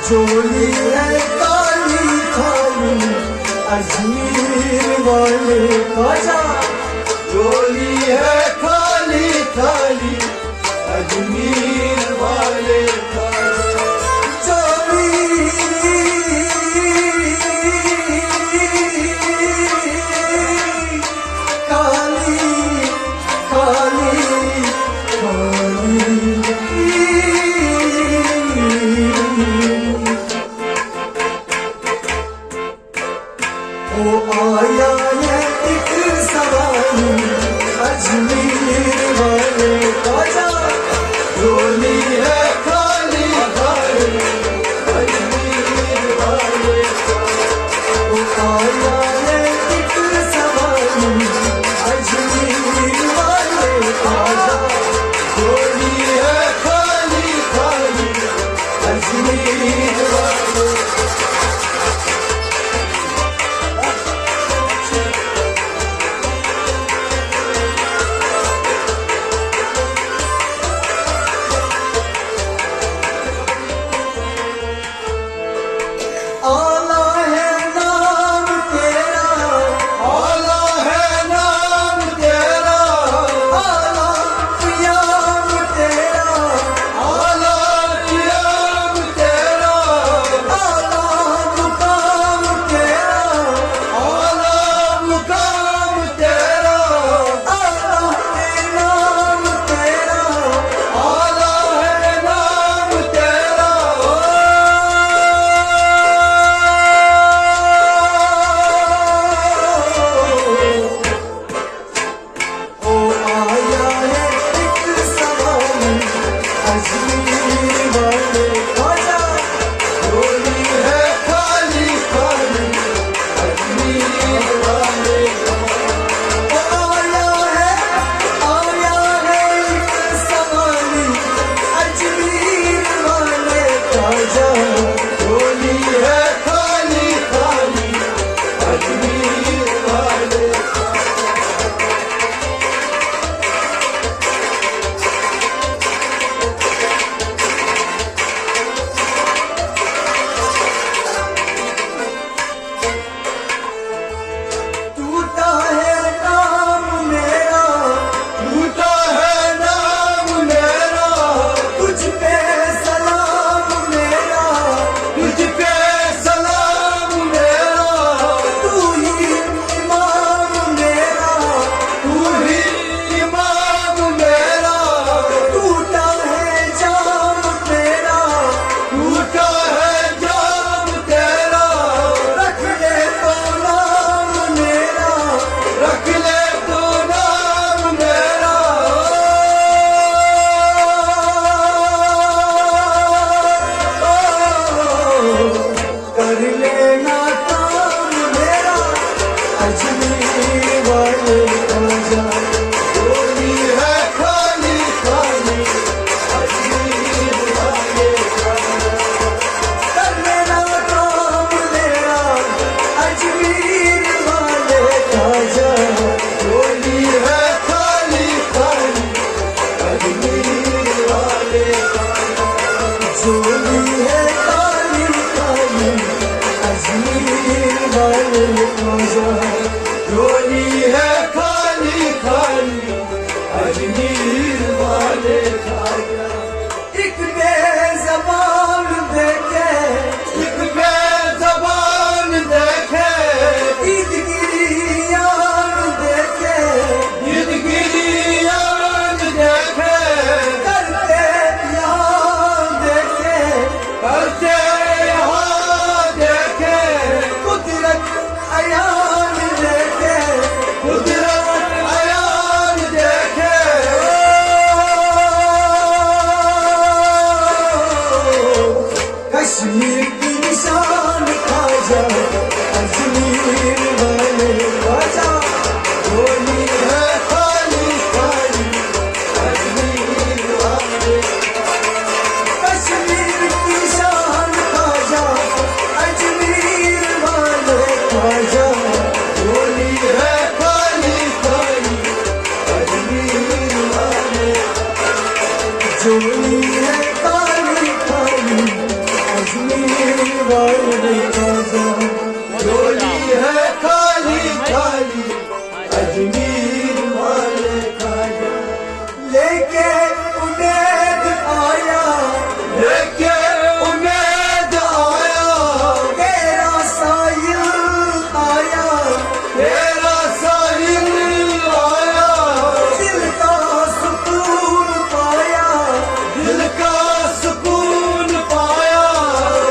झोली है काली काली अजमेर वाले ख्वाजा। झोली है काली काली अजमेर वाले ख्वाजा। झोली काली काली ओ आया है एक सवारी अजमेर वाले ख्वाजा। झोली है काली काली अजमेर वाले ख्वाजा। ओ आया है एक सवारी अजमेर वाले ख्वाजा। झोली है काली काली अजमेर वाले। आला है नाम तेरा, आला है नाम तेरा, आला क़याम तेरा, आला क़याम तेरा, आला मुकाम तेरा, आला मुकाम तेरा, आला है नाम तेरा, आला है नाम तेरा। ओ आया है एक सवारी अजमेर वाले ख्वाजा। झोली है काली काली अजमेर वाले ख्वाजा। ओ आया है एक सवारी अजमेर वाले ख्वाजा। झोली है काली काली अजमेर वाले। टूटा है नाम मेरा, टूटा है नाम मेरा, तुझ पे सलाम मेरा, तुझ पे सलाम मेरा। तू ही इमाम मेरा, तू ही इमाम मेरा। टूटा है जाम तेरा, टूटा है जाम तेरा। रख ले तो नाम मेरा, रख ले तो नाम मेरा। कर लेना काम मेरा अजमेर वाले ख्वाजा। झोली है काली काली अजमेर वाले ख्वाजा। कर लेना काम मेरा अजमेर वाले ख्वाजा। झोली है काली काली अजमेर वाले ख्वाजा। झोली है काली काली अजमेर वाले ख्वाजा। झोली है काली काली अजमेर वाले ख्वाजा। एक बेज़बान देखे, एक बेज़बान देखे, ईदगिरी यार देखे, ईदगिरी यार देखे। करते यहाँ देखे, करते यहाँ देखे। कुदरत अयान देखे, कुदरत अयान देखे। कश्मीर की निशान ख्वाजा अजमेर वाले ख्वाजा। झोली है काली काली अजमेर वाले। कश्मीर की शान ख्वाजा अजमेर वाले ख्वाजा। झोली है काली काली अजमेर वाले। झोली है काली काली अजमेर अजमेर वाले ख्वाजा, झोली है खाली खाली अजमेर वाले ख्वाजा। लेके उम्मीद आया, लेके उम्मीद आया, तेरा साहिल आया, तेरा साहिल आया, दिल का सुकून पाया, दिल का सुकून पाया,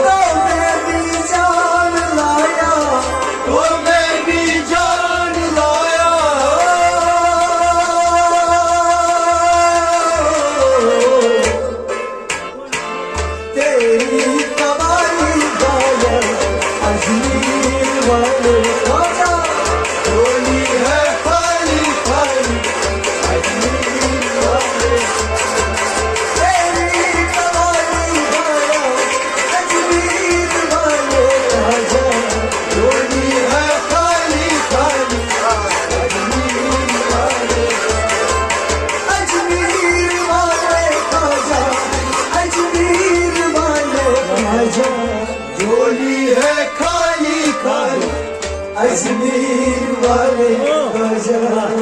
तो मैं भी जान लाया, तो मैं भी जान लाया। तेरी कवाली गाया अजमेर वाले ख्वाजा, झोली है खाली खाली अजमेर वाले। तेरी कवाली गाया अजमेर वाले ख्वाजा, झोली है खाली खाली अजमेर वाले। अजमेर वाले ख्वाजा, अजमेर वाले ख्वाजा, झोली है खाली खाली अजमेर वाले ख्वाजा।